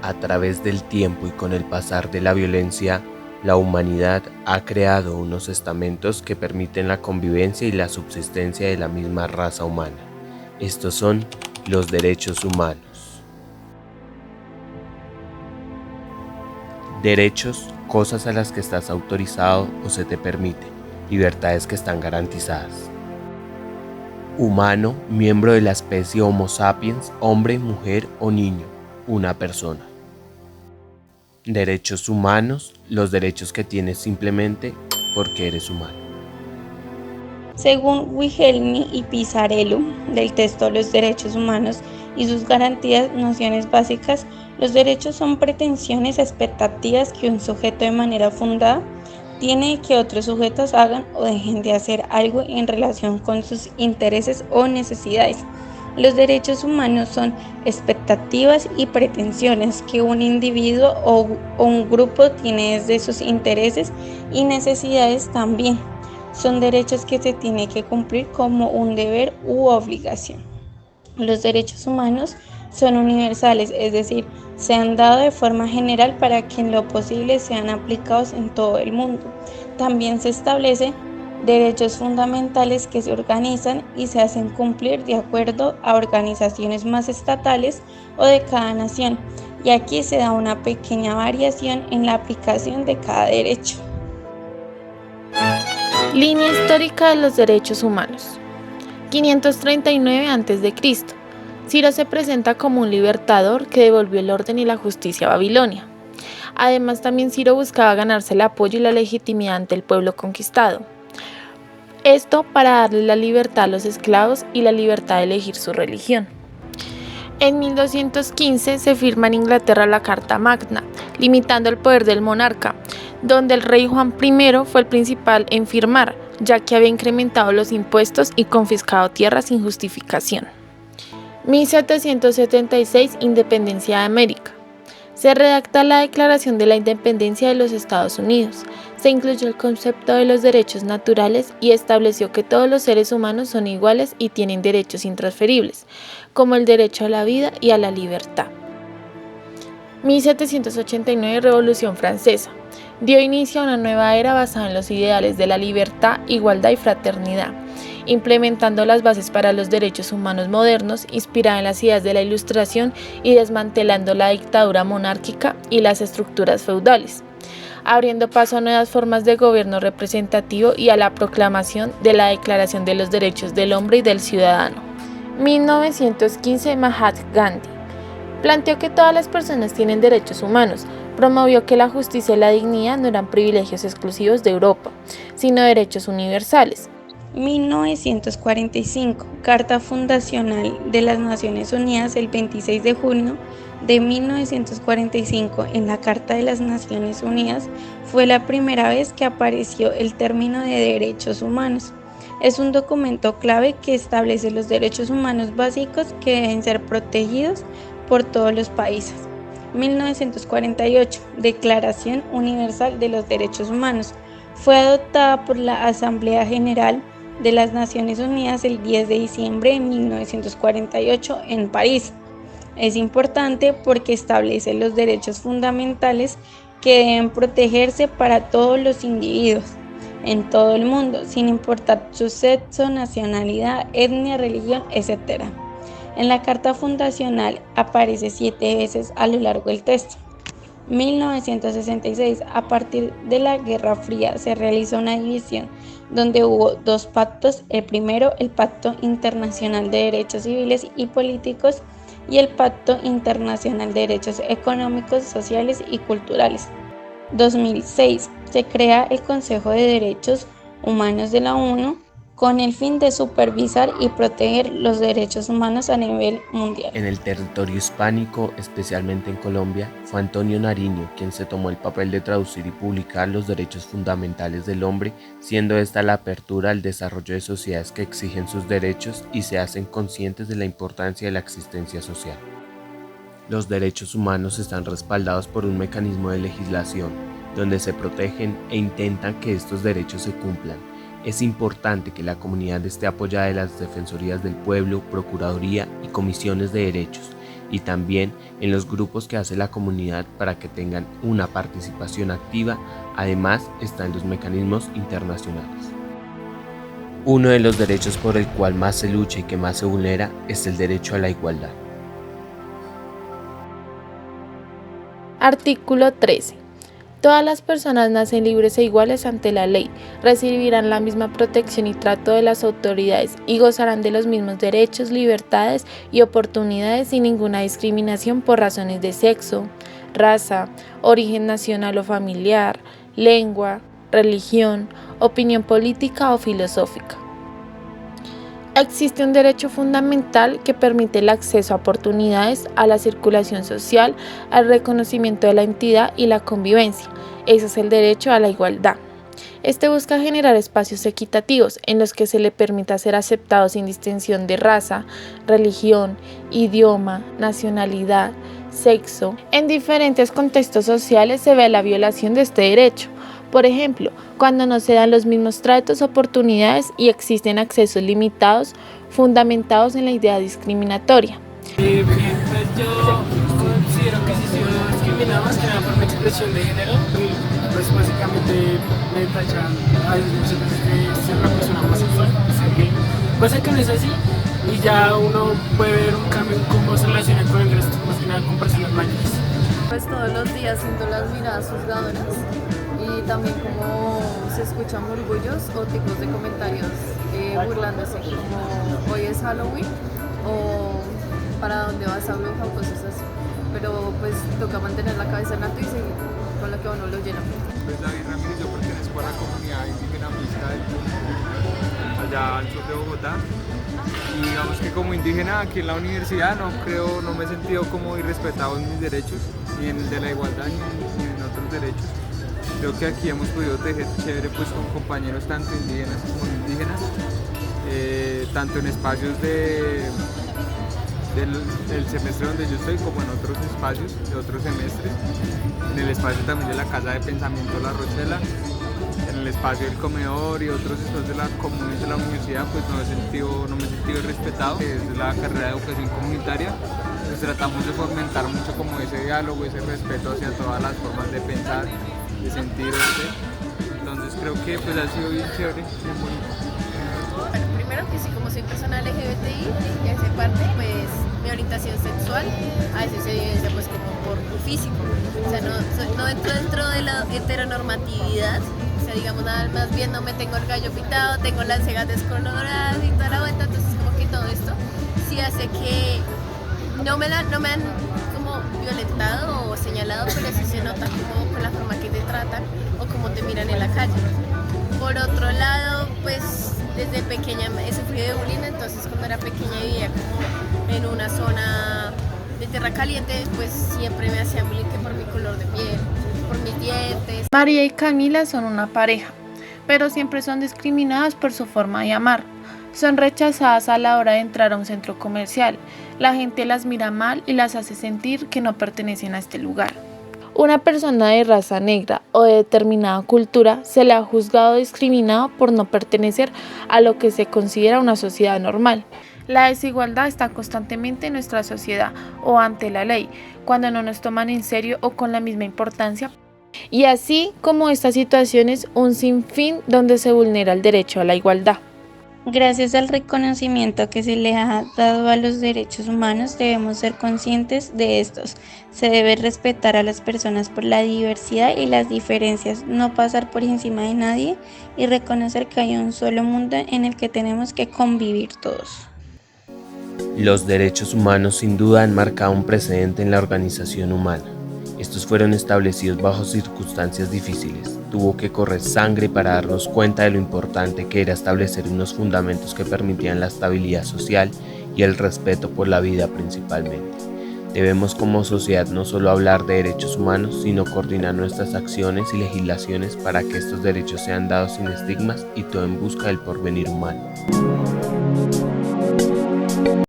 A través del tiempo y con el pasar de la violencia, la humanidad ha creado unos estamentos que permiten la convivencia y la subsistencia de la misma raza humana. Estos son los derechos humanos. Derechos, cosas a las que estás autorizado o se te permite, libertades que están garantizadas. Humano, miembro de la especie Homo sapiens, hombre, mujer o niño, una persona. Derechos humanos, los derechos que tienes simplemente porque eres humano. Según Wilhelmi y Pisarello, del texto Los derechos humanos y sus garantías, nociones básicas, los derechos son pretensiones, expectativas que un sujeto de manera fundada tiene que otros sujetos hagan o dejen de hacer algo en relación con sus intereses o necesidades. Los derechos humanos son expectativas y pretensiones que un individuo o un grupo tiene desde sus intereses y necesidades también. Son derechos que se tienen que cumplir como un deber u obligación. Los derechos humanos son universales, es decir, se han dado de forma general para que en lo posible sean aplicados en todo el mundo. También se establecen derechos fundamentales que se organizan y se hacen cumplir de acuerdo a organizaciones más estatales o de cada nación, y aquí se da una pequeña variación en la aplicación de cada derecho. Línea histórica de los derechos humanos. 539 a.C. Ciro se presenta como un libertador que devolvió el orden y la justicia a Babilonia. Además, también Ciro buscaba ganarse el apoyo y la legitimidad ante el pueblo conquistado. Esto para darle la libertad a los esclavos y la libertad de elegir su religión. En 1215 se firma en Inglaterra la Carta Magna, limitando el poder del monarca, donde el rey Juan I fue el principal en firmar, ya que había incrementado los impuestos y confiscado tierras sin justificación. 1776 Independencia de América. Se redacta la Declaración de la Independencia de los Estados Unidos. Se incluyó el concepto de los derechos naturales y estableció que todos los seres humanos son iguales y tienen derechos intransferibles, como el derecho a la vida y a la libertad. 1789 Revolución Francesa. Dio inicio a una nueva era basada en los ideales de la libertad, igualdad y fraternidad, implementando las bases para los derechos humanos modernos, inspirada en las ideas de la Ilustración y desmantelando la dictadura monárquica y las estructuras feudales, abriendo paso a nuevas formas de gobierno representativo y a la proclamación de la Declaración de los Derechos del Hombre y del Ciudadano. 1915 Mahatma Gandhi. Planteó que todas las personas tienen derechos humanos, promovió que la justicia y la dignidad no eran privilegios exclusivos de Europa, sino derechos universales. 1945, Carta Fundacional de las Naciones Unidas, el 26 de junio de 1945, en la Carta de las Naciones Unidas, fue la primera vez que apareció el término de derechos humanos. Es un documento clave que establece los derechos humanos básicos que deben ser protegidos por todos los países. 1948, Declaración Universal de los Derechos Humanos. Fue adoptada por la Asamblea General de las Naciones Unidas el 10 de diciembre de 1948 en París. Es importante porque establece los derechos fundamentales que deben protegerse para todos los individuos en todo el mundo, sin importar su sexo, nacionalidad, etnia, religión, etc. En la Carta Fundacional aparece 7 veces a lo largo del texto. 1966, a partir de la Guerra Fría, se realizó una división donde hubo 2 pactos, el primero, el Pacto Internacional de Derechos Civiles y Políticos, y el Pacto Internacional de Derechos Económicos, Sociales y Culturales. 2006, se crea el Consejo de Derechos Humanos de la ONU, con el fin de supervisar y proteger los derechos humanos a nivel mundial. En el territorio hispánico, especialmente en Colombia, fue Antonio Nariño quien se tomó el papel de traducir y publicar los derechos fundamentales del hombre, siendo esta la apertura al desarrollo de sociedades que exigen sus derechos y se hacen conscientes de la importancia de la existencia social. Los derechos humanos están respaldados por un mecanismo de legislación, donde se protegen e intentan que estos derechos se cumplan. Es importante que la comunidad esté apoyada de las defensorías del pueblo, procuraduría y comisiones de derechos, y también en los grupos que hace la comunidad para que tengan una participación activa. Además, están los mecanismos internacionales. Uno de los derechos por el cual más se lucha y que más se vulnera es el derecho a la igualdad. Artículo 13. Todas las personas nacen libres e iguales ante la ley, recibirán la misma protección y trato de las autoridades y gozarán de los mismos derechos, libertades y oportunidades sin ninguna discriminación por razones de sexo, raza, origen nacional o familiar, lengua, religión, opinión política o filosófica. Existe un derecho fundamental que permite el acceso a oportunidades, a la circulación social, al reconocimiento de la entidad y la convivencia. Ese es el derecho a la igualdad. Este busca generar espacios equitativos en los que se le permita ser aceptado sin distinción de raza, religión, idioma, nacionalidad, sexo. En diferentes contextos sociales se ve la violación de este derecho. Por ejemplo, cuando no se dan los mismos tratos, oportunidades y existen accesos limitados fundamentados en la idea discriminatoria. Bien, pues yo considero que si soy discriminado más que nada por mi expresión de género, pues básicamente me tachan a veces muchas veces de ser una persona homosexual, ser gay, cosa que no es así, y ya uno puede ver un cambio en cómo se relaciona con el resto, más que nada con personas mayores. Pues todos los días siento las miradas juzgadoras y también como se escuchan murmullos o tipos de comentarios burlándose, como hoy es Halloween o para dónde vas a bruja o cosas así. Pero pues toca mantener la cabeza en alto y seguir con lo que a uno lo llena. Pues David Ramírez, yo pertenezco a la comunidad indígena mixta del Tunco, allá al sur de Bogotá. Y digamos que como indígena aquí en la universidad no me he sentido como irrespetado en mis derechos, ni en el de la igualdad, ni en otros derechos. Creo que aquí hemos podido tejer chévere pues con compañeros tanto indígenas como no indígenas, tanto en espacios del semestre donde yo estoy como en otros espacios de otros semestres, en el espacio también de la Casa de Pensamiento La Rochela, en el espacio del comedor y otros espacios de la comunidad de la universidad, pues no me he sentido respetado. Desde la carrera de educación comunitaria pues tratamos de fomentar mucho como ese diálogo, ese respeto hacia todas las formas de pensar, de sentir, entonces creo que pues ha sido bien chévere, bien bonito. Bueno, primero que sí, como soy persona LGBTI, y hace parte, pues mi orientación sexual a veces se evidencia pues como por lo físico, o sea, no entro dentro de la heteronormatividad, o sea, digamos nada más bien no me tengo el gallo pintado, tengo las cejas descoloradas y toda la vuelta, entonces como que todo esto sí hace que no me han como violentado o señalado, pero sí se nota como con la forma que te tratan o cómo te miran en la calle. Por otro lado, pues desde pequeña he sufrido de bullying, entonces cuando era pequeña vivía como en una zona de tierra caliente, pues siempre me hacían bullying que por mi color de piel, por mis dientes. María y Camila son una pareja, pero siempre son discriminadas por su forma de amar. Son rechazadas a la hora de entrar a un centro comercial. La gente las mira mal y las hace sentir que no pertenecen a este lugar. Una persona de raza negra o de determinada cultura se le ha juzgado o discriminado por no pertenecer a lo que se considera una sociedad normal. La desigualdad está constantemente en nuestra sociedad o ante la ley, cuando no nos toman en serio o con la misma importancia. Y así como estas situaciones, un sinfín donde se vulnera el derecho a la igualdad. Gracias al reconocimiento que se le ha dado a los derechos humanos, debemos ser conscientes de estos. Se debe respetar a las personas por la diversidad y las diferencias, no pasar por encima de nadie y reconocer que hay un solo mundo en el que tenemos que convivir todos. Los derechos humanos sin duda han marcado un precedente en la organización humana. Estos fueron establecidos bajo circunstancias difíciles. Tuvo que correr sangre para darnos cuenta de lo importante que era establecer unos fundamentos que permitían la estabilidad social y el respeto por la vida principalmente. Debemos como sociedad no solo hablar de derechos humanos, sino coordinar nuestras acciones y legislaciones para que estos derechos sean dados sin estigmas y todo en busca del porvenir humano.